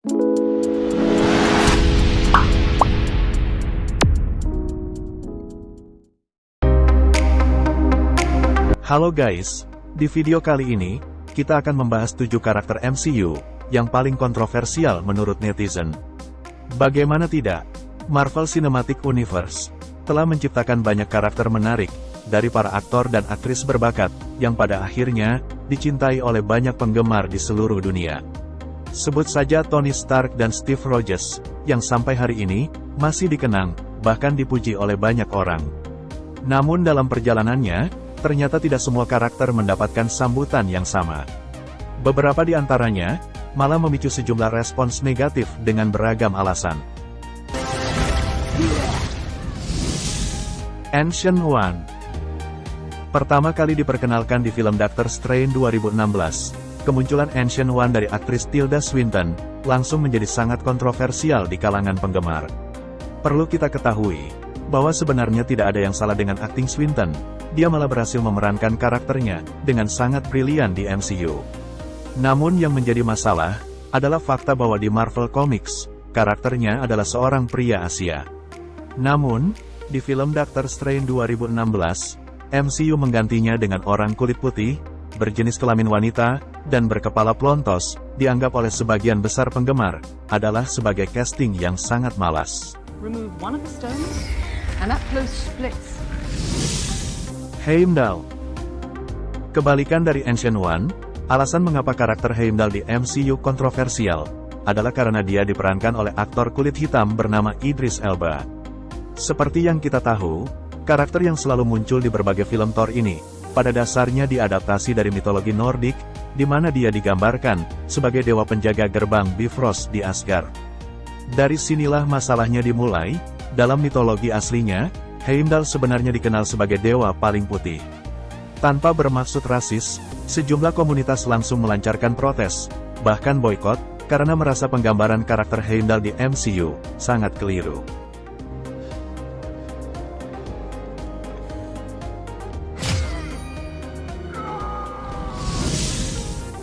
Halo guys, di video kali ini, kita akan membahas 7 karakter MCU, yang paling kontroversial menurut netizen. Bagaimana tidak, Marvel Cinematic Universe telah menciptakan banyak karakter menarik, dari para aktor dan aktris berbakat, yang pada akhirnya, dicintai oleh banyak penggemar di seluruh dunia. Sebut saja Tony Stark dan Steve Rogers, yang sampai hari ini, masih dikenang, bahkan dipuji oleh banyak orang. Namun dalam perjalanannya, ternyata tidak semua karakter mendapatkan sambutan yang sama. Beberapa di antaranya, malah memicu sejumlah respons negatif dengan beragam alasan. Ancient One. Pertama kali diperkenalkan di film Doctor Strange 2016, kemunculan Ancient One dari aktris Tilda Swinton, langsung menjadi sangat kontroversial di kalangan penggemar. Perlu kita ketahui, bahwa sebenarnya tidak ada yang salah dengan akting Swinton. Dia malah berhasil memerankan karakternya dengan sangat brilian di MCU. Namun yang menjadi masalah, adalah fakta bahwa di Marvel Comics, karakternya adalah seorang pria Asia. Namun, di film Doctor Strange 2016, MCU menggantinya dengan orang kulit putih, berjenis kelamin wanita, dan berkepala plontos, dianggap oleh sebagian besar penggemar, adalah sebagai casting yang sangat malas. Remove one of the stones, and that post splits. Heimdall. Kebalikan dari Ancient One, alasan mengapa karakter Heimdall di MCU kontroversial, adalah karena dia diperankan oleh aktor kulit hitam bernama Idris Elba. Seperti yang kita tahu, karakter yang selalu muncul di berbagai film Thor ini, pada dasarnya diadaptasi dari mitologi Nordik, di mana dia digambarkan sebagai dewa penjaga gerbang Bifrost di Asgard. Dari sinilah masalahnya dimulai. Dalam mitologi aslinya, Heimdall sebenarnya dikenal sebagai dewa paling putih. Tanpa bermaksud rasis, sejumlah komunitas langsung melancarkan protes, bahkan boikot, karena merasa penggambaran karakter Heimdall di MCU sangat keliru.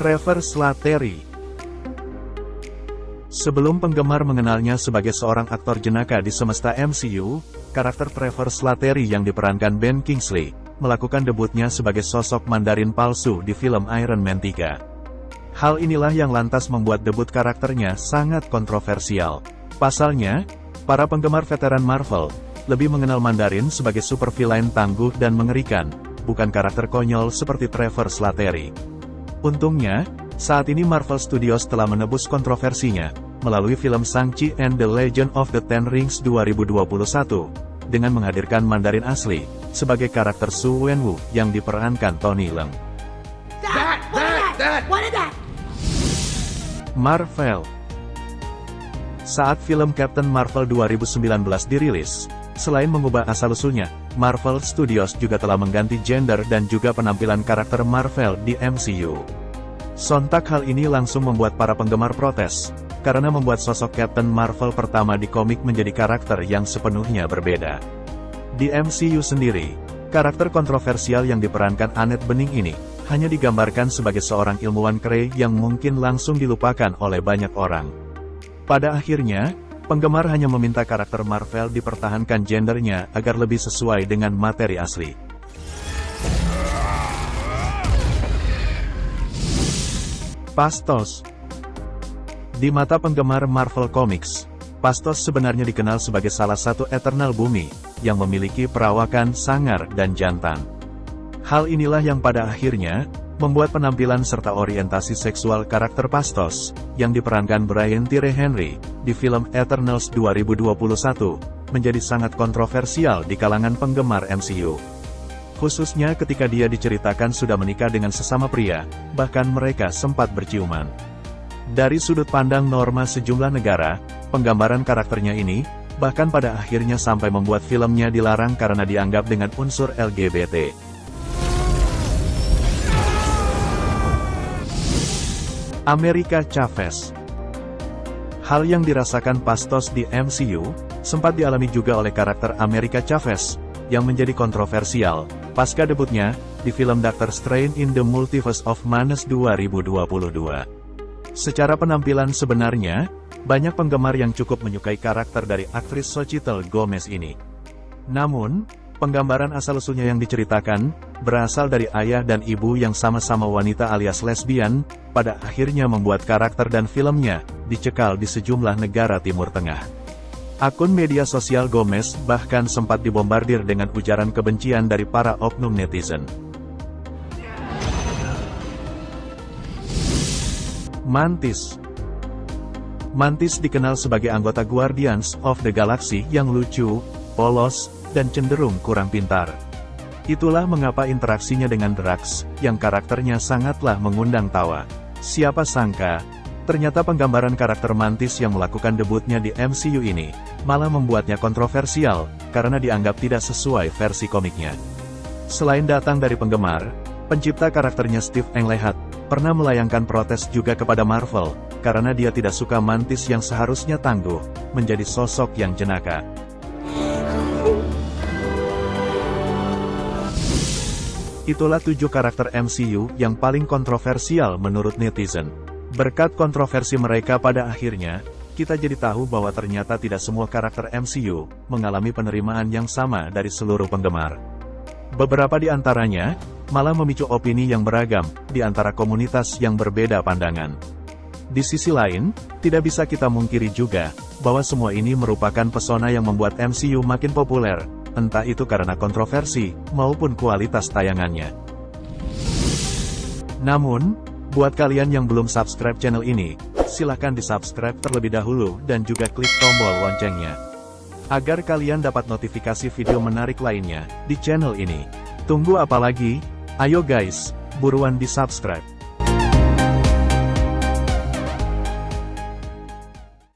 Trevor Slattery. Sebelum penggemar mengenalnya sebagai seorang aktor jenaka di semesta MCU, karakter Trevor Slattery yang diperankan Ben Kingsley, melakukan debutnya sebagai sosok Mandarin palsu di film Iron Man 3. Hal inilah yang lantas membuat debut karakternya sangat kontroversial. Pasalnya, para penggemar veteran Marvel, lebih mengenal Mandarin sebagai supervillain tangguh dan mengerikan, bukan karakter konyol seperti Trevor Slattery. Untungnya, saat ini Marvel Studios telah menebus kontroversinya, melalui film Shang-Chi and the Legend of the Ten Rings 2021, dengan menghadirkan Mandarin asli, sebagai karakter Su Wenwu yang diperankan Tony Leung. Marvel. Saat film Captain Marvel 2019 dirilis, selain mengubah asal-usulnya, Marvel Studios juga telah mengganti gender dan juga penampilan karakter Marvel di MCU. Sontak hal ini langsung membuat para penggemar protes, karena membuat sosok Captain Marvel pertama di komik menjadi karakter yang sepenuhnya berbeda. Di MCU sendiri, karakter kontroversial yang diperankan Annette Bening ini, hanya digambarkan sebagai seorang ilmuwan Kree yang mungkin langsung dilupakan oleh banyak orang. Pada akhirnya, penggemar hanya meminta karakter Marvel dipertahankan gendernya agar lebih sesuai dengan materi asli. Phastos. Di mata penggemar Marvel Comics, Phastos sebenarnya dikenal sebagai salah satu Eternal Bumi, yang memiliki perawakan sangar dan jantan. Hal inilah yang pada akhirnya, membuat penampilan serta orientasi seksual karakter Phastos, yang diperankan Brian Tyree Henry, di film Eternals 2021, menjadi sangat kontroversial di kalangan penggemar MCU. Khususnya ketika dia diceritakan sudah menikah dengan sesama pria, bahkan mereka sempat berciuman. Dari sudut pandang norma sejumlah negara, penggambaran karakternya ini, bahkan pada akhirnya sampai membuat filmnya dilarang karena dianggap dengan unsur LGBT. America Chavez. Hal yang dirasakan Phastos di MCU, sempat dialami juga oleh karakter America Chavez, yang menjadi kontroversial, pasca debutnya, di film Doctor Strange in the Multiverse of Madness 2022. Secara penampilan sebenarnya, Banyak penggemar yang cukup menyukai karakter dari aktris Xochitl Gomez ini. Namun, penggambaran asal-usulnya yang diceritakan, berasal dari ayah dan ibu yang sama-sama wanita alias lesbian, pada akhirnya membuat karakter dan filmnya dicekal di sejumlah negara Timur Tengah. Akun media sosial Gomez bahkan sempat dibombardir dengan ujaran kebencian dari para oknum netizen. Mantis. Mantis dikenal sebagai anggota Guardians of the Galaxy yang lucu, polos, dan cenderung kurang pintar. Itulah mengapa interaksinya dengan Drax, yang karakternya sangatlah mengundang tawa. Siapa sangka, ternyata penggambaran karakter Mantis yang melakukan debutnya di MCU ini, malah membuatnya kontroversial, karena dianggap tidak sesuai versi komiknya. Selain datang dari penggemar, pencipta karakternya Steve Englehart, pernah melayangkan protes juga kepada Marvel, karena dia tidak suka Mantis yang seharusnya tangguh, menjadi sosok yang jenaka. Itulah 7 karakter MCU yang paling kontroversial menurut netizen. Berkat kontroversi mereka pada akhirnya, kita jadi tahu bahwa ternyata tidak semua karakter MCU mengalami penerimaan yang sama dari seluruh penggemar. Beberapa di antaranya malah memicu opini yang beragam di antara komunitas yang berbeda pandangan. Di sisi lain, tidak bisa kita mungkiri juga bahwa semua ini merupakan pesona yang membuat MCU makin populer, entah itu karena kontroversi maupun kualitas tayangannya. Namun, buat kalian yang belum subscribe channel ini, silahkan di-subscribe terlebih dahulu dan juga klik tombol loncengnya, agar kalian dapat notifikasi video menarik lainnya di channel ini. Tunggu apa lagi? Ayo guys, buruan di-subscribe.